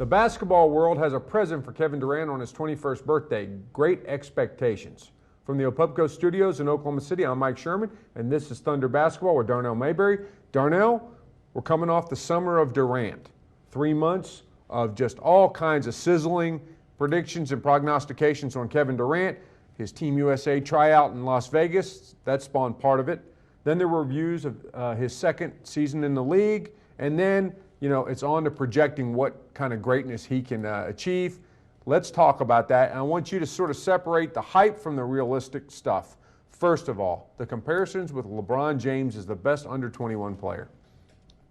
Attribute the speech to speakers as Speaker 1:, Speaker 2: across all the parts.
Speaker 1: The basketball world has a present for Kevin Durant on his 21st birthday. Great expectations. From the Opubco Studios in Oklahoma City, I'm Mike Sherman, and this is Thunder Basketball with Darnell Mayberry. Darnell, we're coming off the summer of Durant. 3 months of just all kinds of sizzling predictions and prognostications on Kevin Durant. His Team USA tryout in Las Vegas, that spawned part of it. Then there were reviews of his second season in the league, and then it's on to projecting what kind of greatness he can achieve. Let's talk about that. And I want you to sort of separate the hype from the realistic stuff. First of all, the comparisons with LeBron James as the best under 21 player.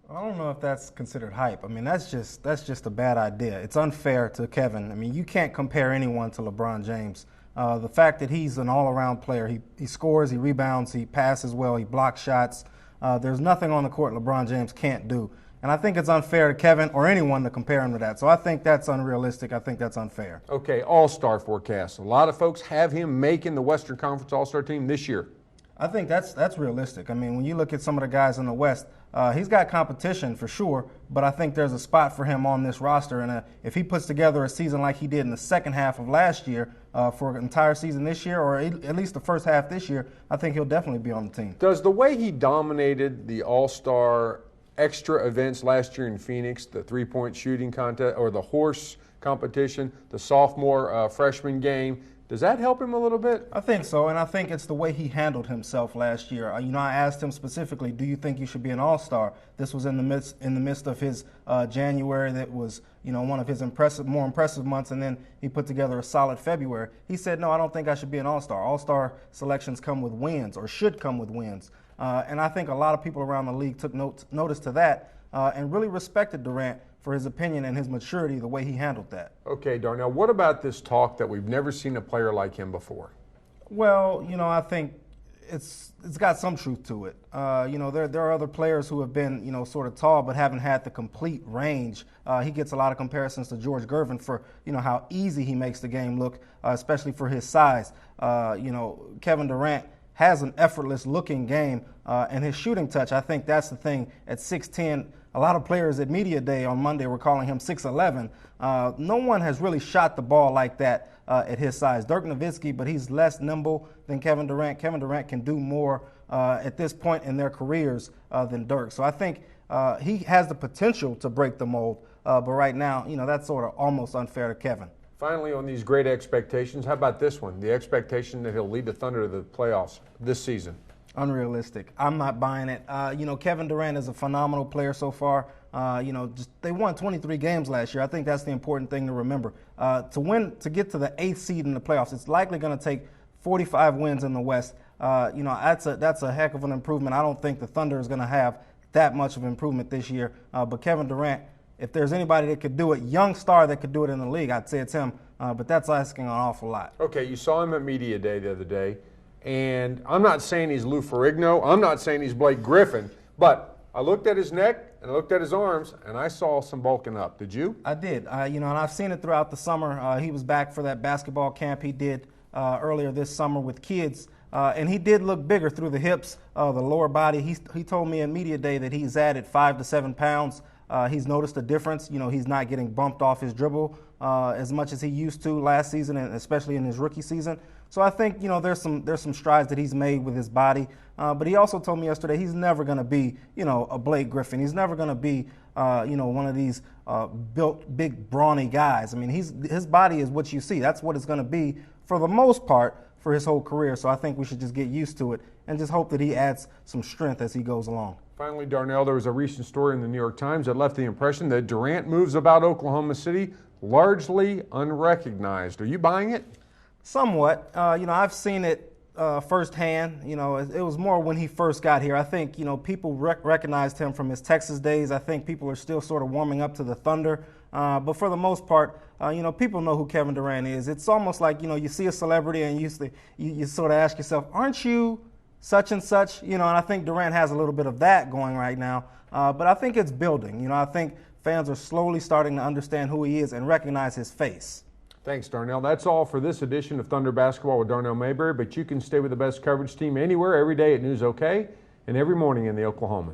Speaker 2: I don't know if that's considered hype. I mean, that's just a bad idea. It's unfair to Kevin. I mean, you can't compare anyone to LeBron James. The fact that he's an all-around player, he scores, he rebounds, he passes well, he blocks shots. There's nothing on the court LeBron James can't do. And I think it's unfair to Kevin or anyone to compare him to that. So I think that's unrealistic. I think that's unfair.
Speaker 1: Okay, all-star forecast. A lot of folks have him making the Western Conference All-Star team this year.
Speaker 2: I think that's realistic. I mean, when you look at some of the guys in the West, he's got competition for sure, but I think there's a spot for him on this roster. And if he puts together a season like he did in the second half of last year for an entire season this year, or at least the first half this year, I think he'll definitely be on the team.
Speaker 1: Does the way he dominated the All-Star extra events last year in Phoenix, the three-point shooting contest or the horse competition, the sophomore freshman game, does that help him a little bit?
Speaker 2: I think so, and I think it's the way he handled himself last year. I asked him specifically, do you think you should be an all-star? This was in the midst of his January that was one of his more impressive months, and then he put together a solid February. He said, no, I don't think I should be an all-star. All-star selections come with wins or should come with wins. And I think a lot of people around the league took notice to that and really respected Durant for his opinion and his maturity, the way he handled that.
Speaker 1: Okay, Darnell, what about this talk that we've never seen a player like him before?
Speaker 2: Well, I think it's got some truth to it. There are other players who have been, sort of tall but haven't had the complete range. He gets a lot of comparisons to George Gervin for, how easy he makes the game look, especially for his size. Kevin Durant has an effortless-looking game, and his shooting touch, I think that's the thing. At 6'10", a lot of players at Media Day on Monday were calling him 6'11". No one has really shot the ball like that at his size. Dirk Nowitzki, but he's less nimble than Kevin Durant. Kevin Durant can do more at this point in their careers than Dirk. So I think he has the potential to break the mold, but right now, that's sort of almost unfair to Kevin.
Speaker 1: Finally, on these great expectations, how about this one? The expectation that he'll lead the Thunder to the playoffs this season.
Speaker 2: Unrealistic. I'm not buying it. Kevin Durant is a phenomenal player so far. They won 23 games last year. I think that's the important thing to remember. To get to the 8th seed in the playoffs, it's likely going to take 45 wins in the West. That's a heck of an improvement. I don't think the Thunder is going to have that much of improvement this year. But Kevin Durant, if there's anybody that could do it, young star that could do it in the league, I'd say it's him. But that's asking an awful lot.
Speaker 1: Okay, you saw him at Media Day the other day, and I'm not saying he's Lou Ferrigno. I'm not saying he's Blake Griffin, but I looked at his neck and I looked at his arms, and I saw some bulking up. Did you?
Speaker 2: I did. And I've seen it throughout the summer. He was back for that basketball camp he did earlier this summer with kids. And he did look bigger through the hips, the lower body. He told me in Media Day that he's added 5 to 7 pounds. He's noticed a difference. He's not getting bumped off his dribble as much as he used to last season, and especially in his rookie season. So I think, there's some strides that he's made with his body. But he also told me yesterday he's never going to be, a Blake Griffin. He's never going to be, one of these built, big, brawny guys. I mean, his body is what you see. That's what it's going to be for the most part for his whole career. So I think we should just get used to it and just hope that he adds some strength as he goes along.
Speaker 1: Finally, Darnell, there was a recent story in the New York Times that left the impression that Durant moves about Oklahoma City largely unrecognized. Are you buying it?
Speaker 2: Somewhat. I've seen it firsthand. It was more when he first got here. I think, people recognized him from his Texas days. I think people are still sort of warming up to the Thunder. But for the most part, people know who Kevin Durant is. It's almost like, you see a celebrity and you sort of ask yourself, aren't you such and such? And I think Durant has a little bit of that going right now. But I think it's building. I think fans are slowly starting to understand who he is and recognize his face.
Speaker 1: Thanks, Darnell. That's all for this edition of Thunder Basketball with Darnell Mayberry, but you can stay with the best coverage team anywhere, every day at News OK, and every morning in the Oklahoman.